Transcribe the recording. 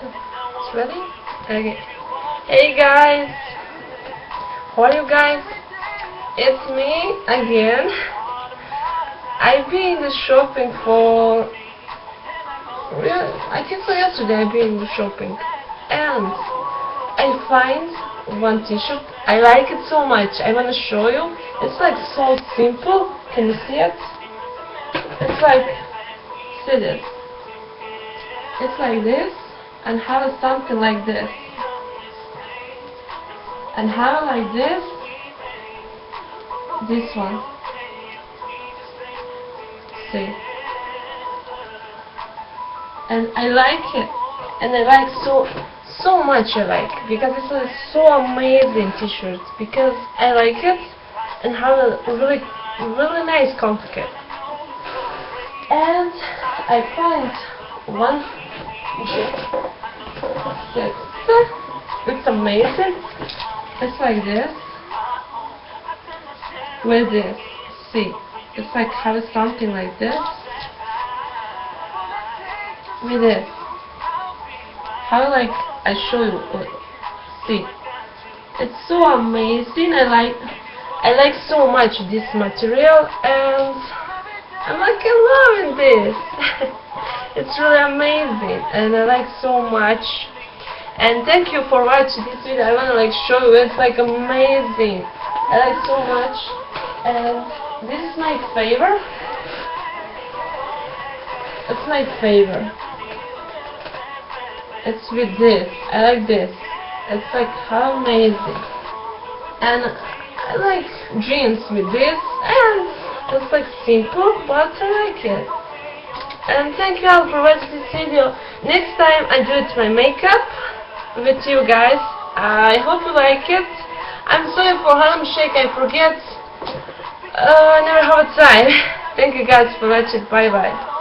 It's ready? Okay. Hey guys! How are you guys? It's me again. I've been in the shopping for... I think for yesterday I've been in the shopping. And I find one t-shirt. I like it so much. I want to show you. It's like so simple. Can you see it? It's like... See this? It's like this. And have something like this. And have like this. This one. See. And I like it. And I like so much I like, because it's a so amazing t-shirt, because I like it and have a really nice complicated. And I find one it's amazing. It's like this with this. See, it's like have something like this with this. How like I show you. See, it's so amazing. I like so much this material, and I'm like loving this. It's really amazing, and I like so much. And thank you for watching this video. I wanna like show you. It's like amazing. I like so much, and this is my favorite. It's my favorite. It's with this. I like this. It's like how amazing. And I like jeans with this, and it's like simple, but I like it. And thank you all for watching this video. Next time I do it my makeup with you guys. I hope you like it. I'm sorry for Harlem Shake. I forget. I never have a time. Thank you guys for watching. Bye bye.